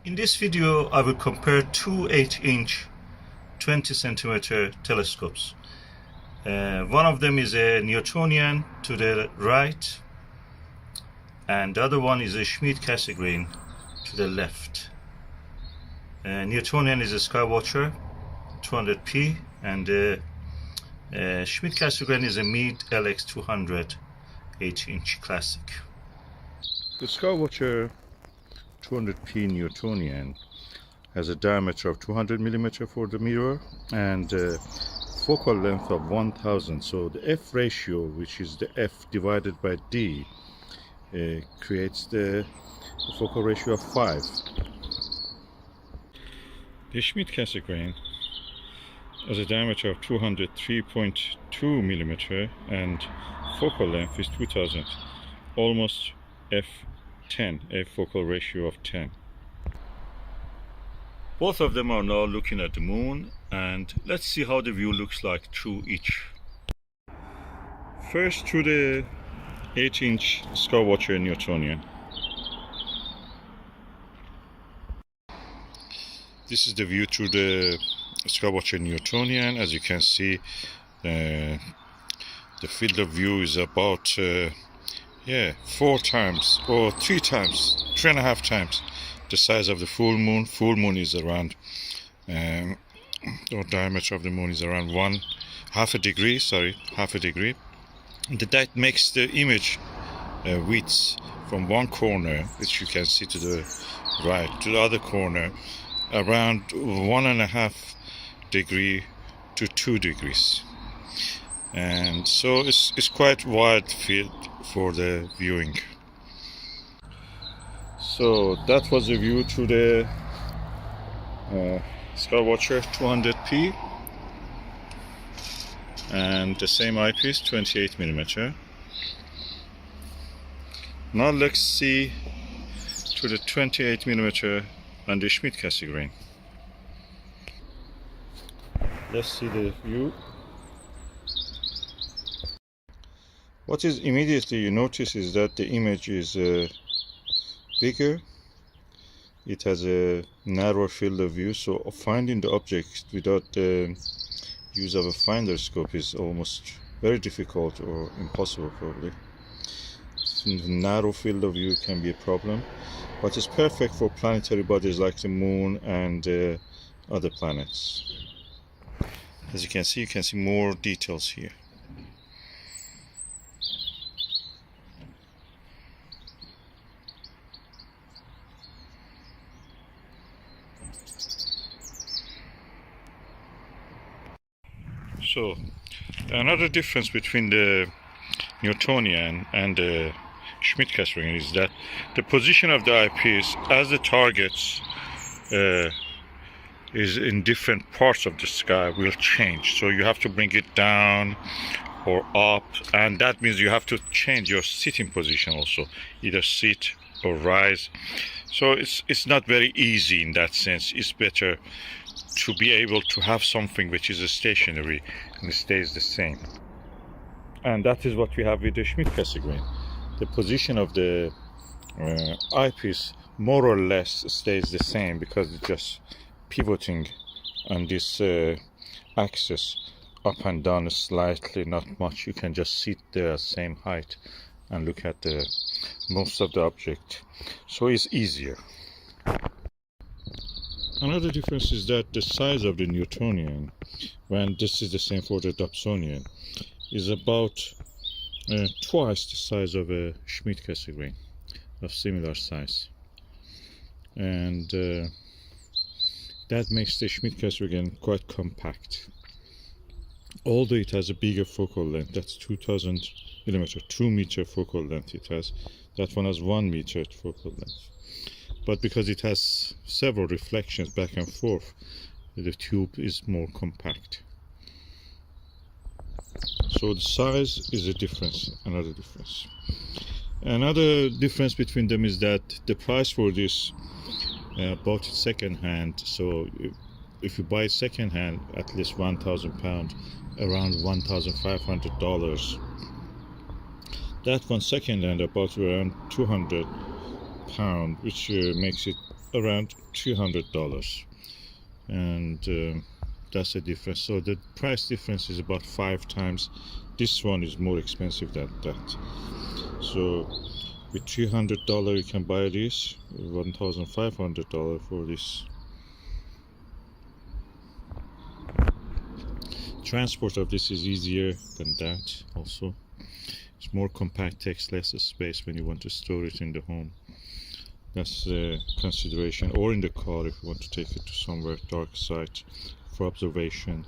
In this video, I will compare two 8-inch 20 centimeter telescopes. One of them is a Newtonian to the right, and the other one is a Schmidt-Cassegrain to the left. Newtonian is a Skywatcher 200p, and Schmidt-Cassegrain is a Meade LX200 8-inch Classic. The Skywatcher 200p Newtonian has a diameter of 200 mm for the mirror and focal length of 1000. So the f ratio, which is the f divided by d, creates the focal ratio of 5. The Schmidt-Cassegrain has a diameter of 203.2 mm and focal length is 2000, almost f10, a focal ratio of 10. Both of them are now looking at the moon, and let's see how the view looks like through each. First, through the 8-inch Skywatcher Newtonian. This is the view through the Skywatcher Newtonian. As you can see, the field of view is about 4 times or 3 times, 3.5 times the size of the full moon. Full moon is around, the diameter of the moon is around half a degree. That makes the image width from one corner, which you can see to the right, to the other corner, around 1.5 degree to 2 degrees. And so it's quite wide field for the viewing. So that was the view through the Skywatcher 200p and the same eyepiece, 28 mm. Now let's see through the 28 mm and the Schmidt-Cassegrain. Let's see the view. What is immediately you notice is that the image is bigger. It has a narrower field of view, so finding the object without the use of a finder scope is almost very difficult or impossible probably. Narrow field of view can be a problem, but it's perfect for planetary bodies like the moon and other planets. As you can see more details here. So another difference between the Newtonian and the Schmidt-Cassegrain is that the position of the eyepiece as the targets is in different parts of the sky will change. So you have to bring it down or up, and that means you have to change your sitting position also, either sit or rise. So it's not very easy in that sense. It's better to be able to have something which is stationary and stays the same. And that is what we have with the Schmidt-Cassegrain. The position of the eyepiece more or less stays the same because it's just pivoting on this axis up and down slightly, not much. You can just sit there at the same height and look at the most of the object. So it's easier. Another difference is that the size of the Newtonian, when this is the same for the Dobsonian, is about twice the size of a Schmidt-Cassegrain of similar size. And that makes the Schmidt-Cassegrain quite compact. Although it has a bigger focal length, that's 2000 mm, 2 meter focal length it has. That one has 1 meter focal length. But because it has several reflections back and forth, the tube is more compact. So the size is a difference, another difference. Another difference between them is that the price for this bought it second hand. So if you buy it second hand, at least £1,000, around $1,500. That one second hand about around £200, which makes it around $300, and that's the difference. So the price difference is about 5 times. This one is more expensive than that. So with $300 you can buy this, $1,500 for this. Transport of this is easier than that also. It's more compact, takes less space when you want to store it in the home. That's a consideration, or in the car if you want to take it to somewhere dark site for observation.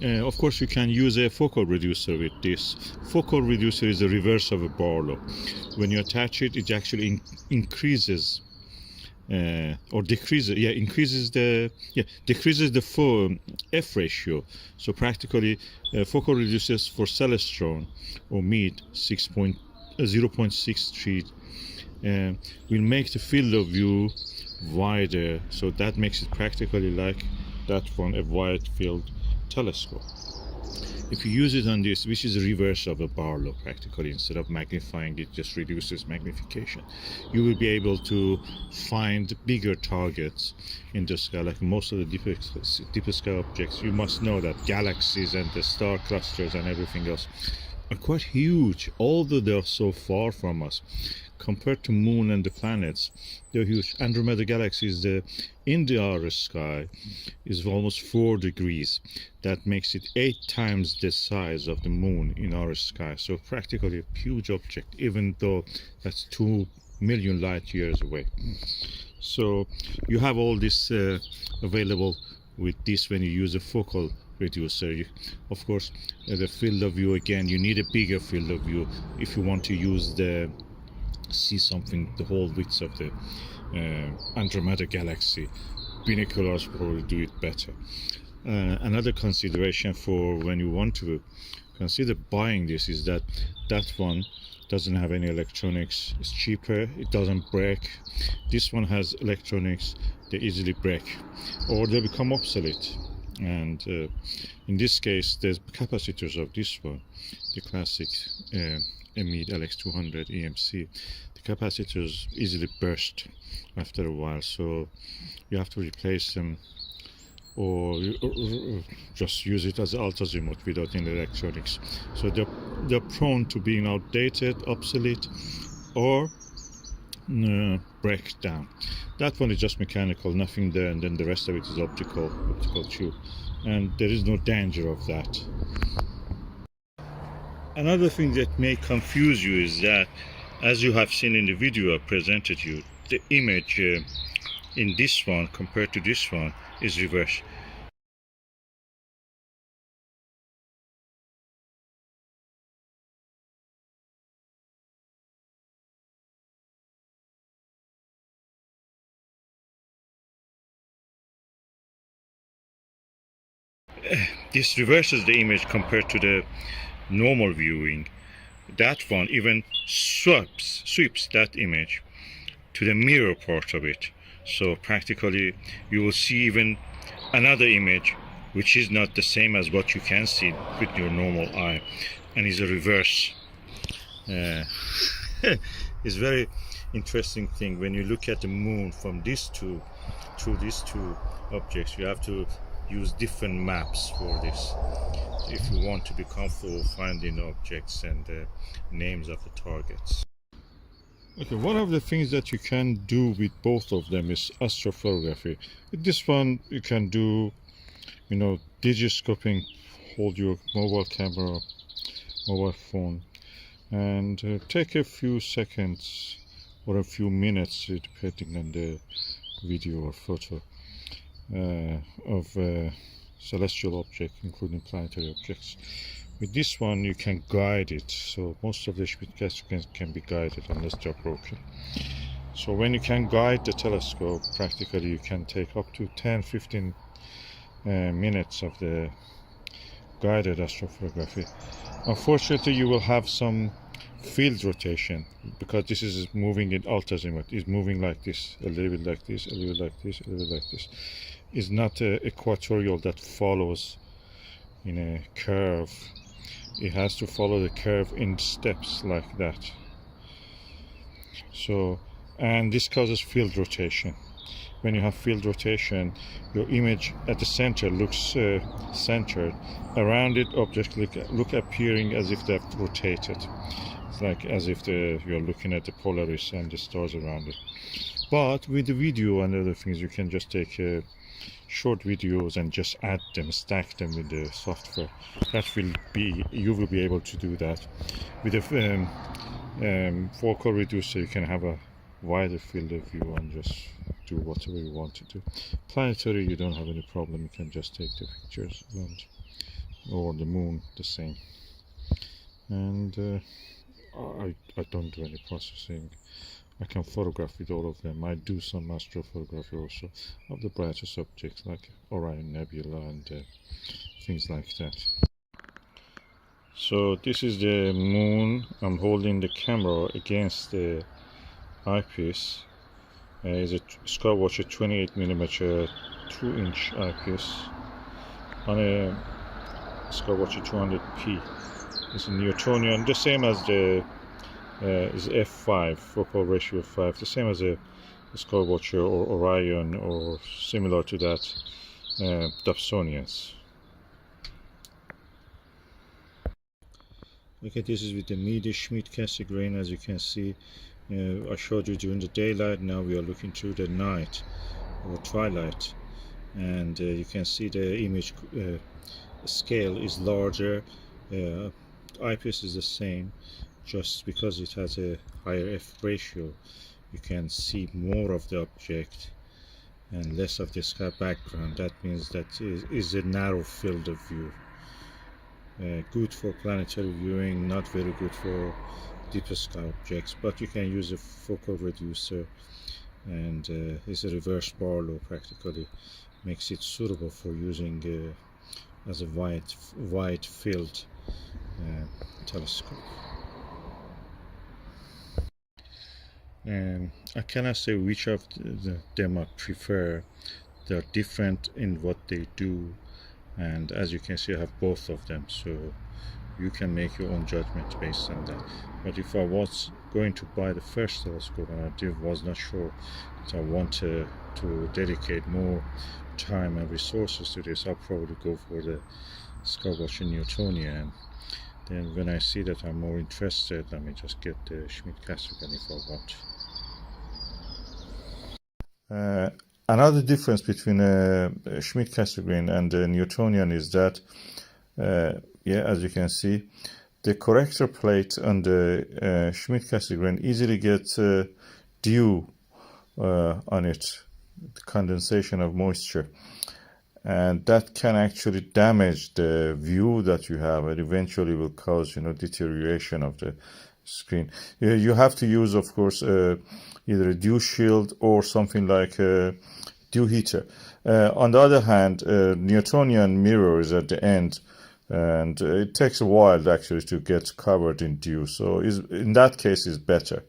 Of course you can use a focal reducer with this. Focal reducer is the reverse of a Barlow. When you attach it, it actually increases or decreases, decreases the f ratio. So practically focal reducers for Celestron or Meade 0.63 will make the field of view wider, so that makes it practically like that one, a wide field telescope. If you use it on this, which is the reverse of a Barlow, practically instead of magnifying it just reduces magnification, you will be able to find bigger targets in the sky. Like most of the deeper sky objects, you must know that galaxies and the star clusters and everything else are quite huge, although they are so far from us. Compared to Moon and the planets, they're huge. Andromeda Galaxy is in our sky is almost 4 degrees. That makes it 8 times the size of the Moon in our sky. So practically a huge object, even though that's 2 million light years away. So you have all this available with this when you use a focal reducer. Of course, the field of view, again, you need a bigger field of view if you want to use see something the whole width of the Andromeda Galaxy. Binoculars probably do it better. Another consideration for when you want to consider buying this is that one doesn't have any electronics. It's cheaper, it doesn't break. This one has electronics, they easily break or they become obsolete. And in this case, the capacitors of this one, the Clasic Meade LX200 EMC, the capacitors easily burst after a while, so you have to replace them or just use it as alt azimuth without any electronics. So they're prone to being outdated, obsolete, or break down. That one is just mechanical, nothing there, and then the rest of it is optical tube, and there is no danger of that. Another thing that may confuse you is that, as you have seen in the video I presented you, the image in this one compared to this one is reversed. This reverses the image compared to the normal viewing. That one even sweeps that image to the mirror part of it. So practically you will see even another image which is not the same as what you can see with your normal eye, and is a reverse. It's very interesting thing when you look at the moon from these two objects. You have to use different maps for this if you want to be comfortable finding objects and names of the targets. Okay, one of the things that you can do with both of them is astrophotography. With this one you can do, digiscoping, hold your mobile camera, mobile phone, and take a few seconds or a few minutes, depending on the video or photo, of celestial objects, including planetary objects. With this one you can guide it, so most of the Schmidt-Cassegrain can be guided unless they're broken. So when you can guide the telescope, practically you can take up to 10-15 minutes of the guided astrophotography. Unfortunately you will have some field rotation because this is moving in alt azimuth. It's moving like this, a little bit like this, a little bit like this, a little bit like this. It's not equatorial that follows in a curve. It has to follow the curve in steps like that. So and this causes field rotation. When you have field rotation, your image at the center looks centered. Around it, objects look appearing as if they've rotated. It's like as if you're looking at the Polaris and the stars around it. But with the video and other things, you can just take short videos and just add them, stack them with the software. You will be able to do that. With a focal reducer, you can have a wider field of view and just do whatever you want to do. Planetary, you don't have any problem. You can just take the pictures, or the moon, the same. And I don't do any processing. I can photograph with all of them. I do some astrophotography also of the brightest objects like Orion Nebula and things like that. So this is the moon. I'm holding the camera against the eyepiece. It's a Skywatcher 28mm 2-inch eyepiece on a Skywatcher 200p. It's a Newtonian, the same as the is f5, focal ratio 5, the same as a Skywatcher or Orion or similar to that Dobsonians. Okay, this is with the Meade Schmidt-Cassegrain. As you can see, I showed you during the daylight. Now we are looking through the night or twilight, and you can see the image scale is larger. Eyepiece is the same, just because it has a higher f ratio. You can see more of the object and less of the sky background. That means that is a narrow field of view. Good for planetary viewing, not very good for deeper sky objects, but you can use a focal reducer, and it's a reverse Barlow, practically makes it suitable for using as a wide field telescope. I cannot say which of them I prefer. They're different in what they do, and as you can see, I have both of them, so you can make your own judgment based on that. But if I was going to buy the first telescope and I was not sure that I want to dedicate more time and resources to this, I'll probably go for the Skywatcher Newtonian. Then when I see that I'm more interested, I may just get the Schmidt-Cassegrain if I want. Another difference between Schmidt-Cassegrain and the Newtonian is that, as you can see, the corrector plate on the Schmidt-Cassegrain easily gets dew on it, condensation of moisture, and that can actually damage the view that you have, and eventually will cause deterioration of the screen. You have to use, of course, either a dew shield or something like a dew heater. On the other hand, Newtonian mirror is at the end, and it takes a while actually to get covered in dew, so in that case is better.